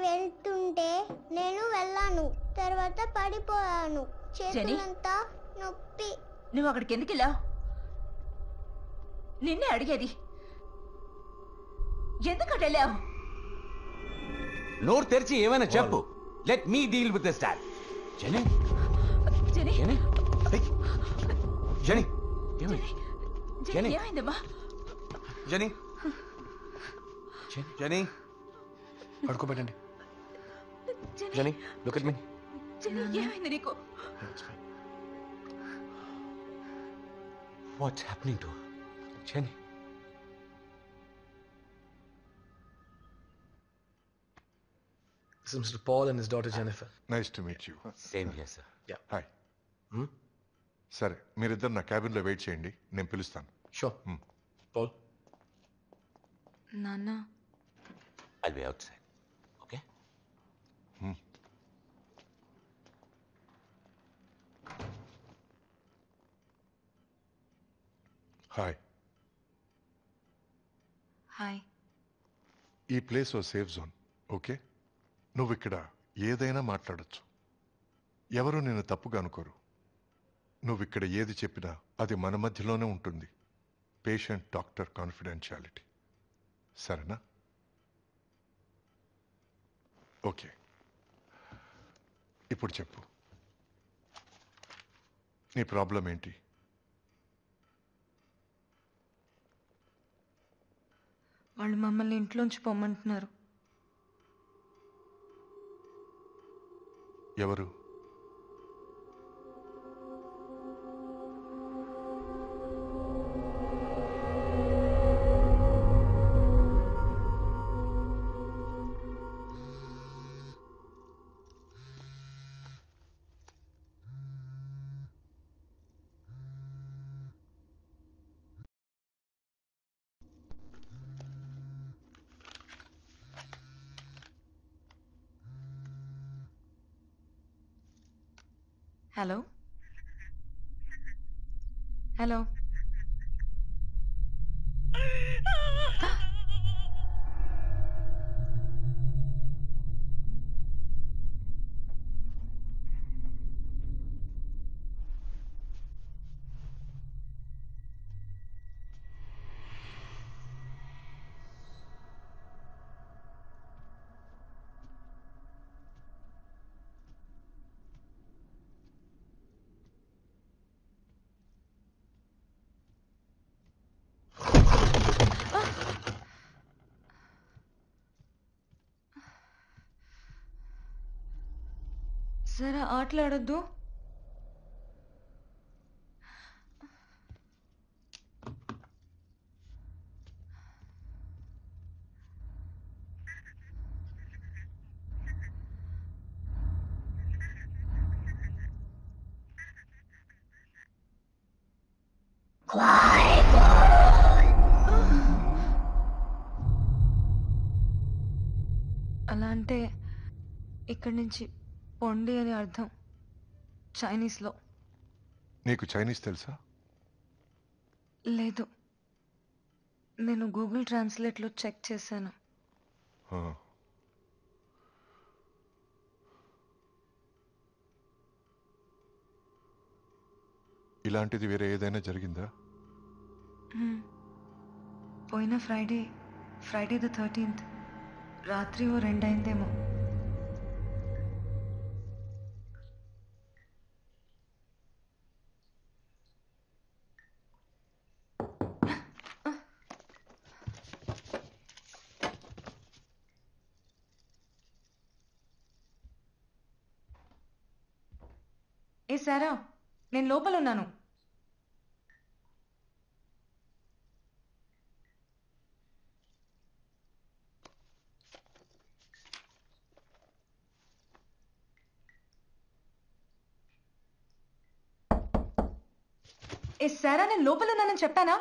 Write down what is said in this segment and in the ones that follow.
వెళ్తుంటే నేను వెళ్ళాను. తర్వాత పడిపోయాను. చేతులంతా నొప్పి. నువ్వు అక్కడికి ఎందుకు వెళ్ళావు? నిన్నే అడిగేది. ఎందుకు వెళ్ళావు? నోరు తెరిచి ఏమైనా చెప్పు. Let me deal with this dad. Jenny Jenny Jenny Jenny Jenny ఏమైందమ్మా? జెనీ జెనీ పడుకోబెట్టండి. Jenny look at me. Jenny ఏమైంది నీకు? What's happening to Jenny? This is Mr. Paul and his daughter Jennifer. Nice to meet you. Same here, sir. Yeah. Hi. సరే మీరిద్దరు నా క్యాబిన్లో wait చేయండి, నేను పిలుస్తాను. Sure. Paul. నాన్న I'll be outside. Okay? Hi. Hi. ఈ ప్లేస్ ఓ safe zone. Okay, నువ్వు ఇక్కడ ఏదైనా మాట్లాడచ్చు. ఎవరు నిన్ను తప్పుగా అనుకోరు. నువ్వు ఇక్కడ ఏది చెప్పినా అది మన మధ్యలోనే ఉంటుంది. Patient doctor confidentiality. సరేనా? ఓకే, ఇప్పుడు చెప్పు, నీ ప్రాబ్లం ఏంటి? వాళ్ళు మమ్మల్ని ఇంట్లోంచి పొమ్మంటున్నారు. ఎవరు? Hello hello. సరే ఆటలాడొద్దు. అలా అంటే ఇక్కడి నుంచి పొండి అని అర్థం చైనీస్లో. నీకు చైనీస్ తెలుసా? లేదు, నేను గూగుల్ ట్రాన్స్లేట్లో చెక్ చేశాను. ఇలాంటిది వేరే ఏదైనా జరిగిందా? పోయిన ఫ్రైడే ద 13th రాత్రి 2 అయిందేమో. ఏ సారా, నేను లోపల ఉన్నాను. ఏ సారా, నేను లోపల ఉన్నానని చెప్పానా?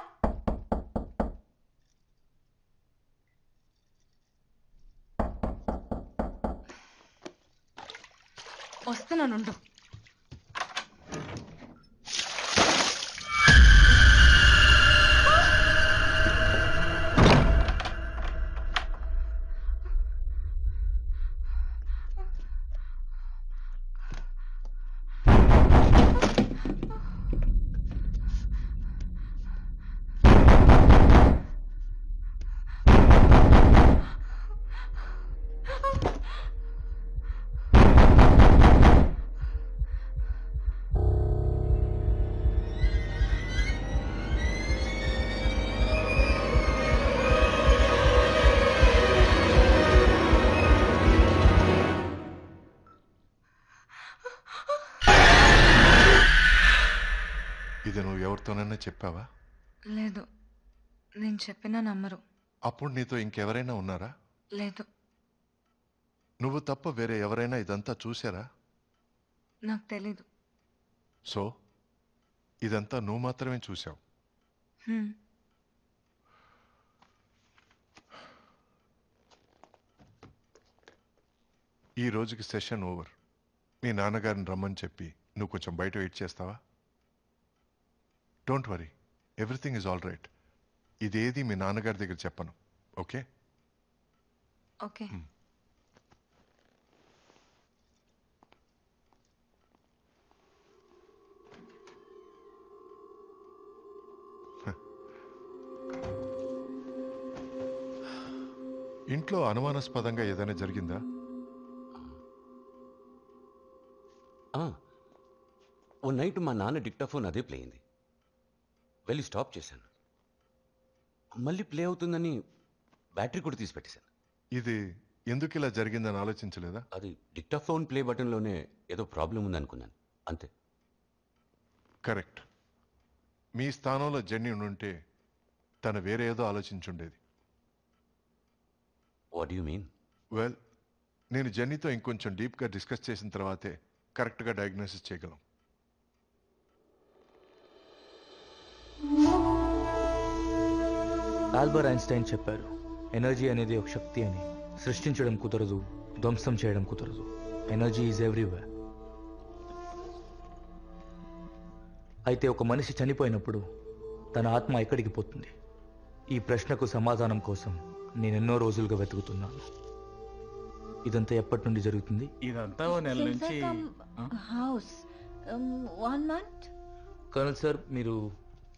వస్తున్నానుండు. చెప్పావా? లేదు, నేను చెప్పినా నమ్మరు. అప్పుడు నీతో ఇంకెవరైనా ఉన్నారా? లేదు, నువ్వు తప్ప వేరే ఎవరైనా ఇదంతా చూశారా? నాకు తెలీదు. సో ఇదంతా నువ్వు మాత్రమే చూశావు. హ్మ్. ఈ రోజుకి సెషన్ ఓవర్. మీ నాన్నగారిని రమ్మని చెప్పి నువ్వు కొంచెం బయట వెయిట్ చేస్తావా? Don't worry, everything is all right. ఇదేది మీ నాన్నగారి దగ్గర చెప్పను, ఓకే? ఓకే. ఇంట్లో అనుమానాస్పదంగా ఏదైనా జరిగిందా? ఓ నైట్ మా నాన్న డిక్టాఫోన్ అదే ప్లే అయింది. వెళ్ళి స్టాప్ చేశాను. మళ్ళీ ప్లే అవుతుందని బ్యాటరీ కూడా తీసి పెట్టేశాను. ఇది ఎందుకు ఇలా జరిగిందని ఆలోచించలేదా? అది డిక్టాఫోన్ ప్లే బటన్లోనే ఏదో ప్రాబ్లం ఉందనుకున్నాను, అంతే. కరెక్ట్. మీ స్థానంలో జెన్నీ ఉంటే తను వేరే ఏదో ఆలోచించుండేది. What you mean? వెల్, నేను జెన్నీతో ఇంకొంచెం డీప్గా డిస్కస్ చేసిన తర్వాతే కరెక్ట్గా డయాగ్నోసిస్ చేయగలం. ఆల్బర్ట్ ఐన్స్టైన్ చెప్పారు, ఎనర్జీ అనేది ఒక శక్తి అని. సృష్టించడం కుదరదు, ధ్వంసం చేయడం కుదరదు. Energy is everywhere. అయితే ఒక మనిషి చనిపోయినప్పుడు తన ఆత్మ ఎక్కడికి పోతుంది? ఈ ప్రశ్నకు సమాధానం కోసం నేను ఎన్నో రోజులుగా వెతుకుతున్నాను. ఇదంతా ఎప్పటి నుండి జరుగుతుంది? ఇదంతా ఓ నెల నుంచి హౌస్ 1 month. కర్నల్ సార్, మీరు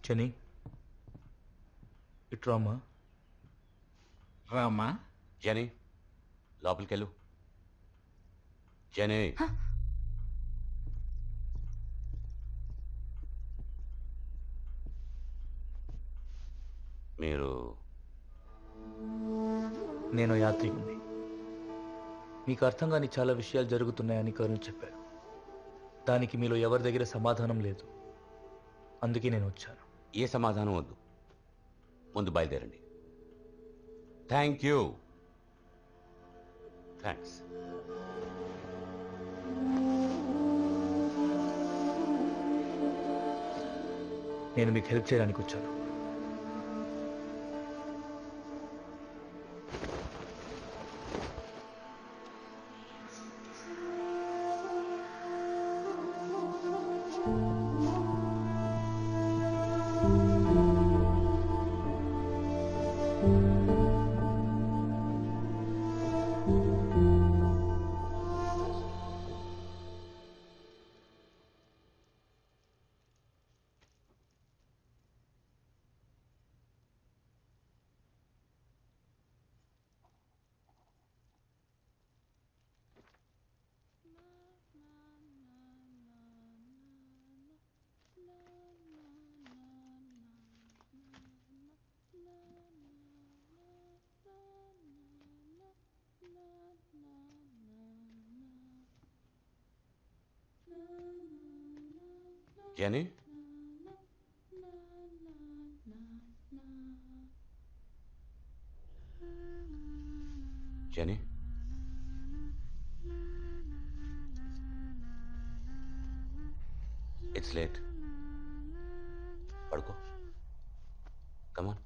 చని ఇట్రామా? రామా. జనీ, లోపలికెళ్ళు. జనీ, మీరు నేను యాత్రికుని. మీకు అర్థం కాని చాలా విషయాలు జరుగుతున్నాయని కరుణ్ చెప్పారు. దానికి మీలో ఎవరి దగ్గర సమాధానం లేదు. అందుకే నేను వచ్చాను. ఏ సమాధానం వద్దు, ముందు బయలుదేరండి. Thank you. థ్యాంక్స్. నేను మీకు హెల్ప్ చేయడానికి వచ్చాను. జనీ, జనీ, ఇట్స్ లేట్. పడుకో. కమాన్.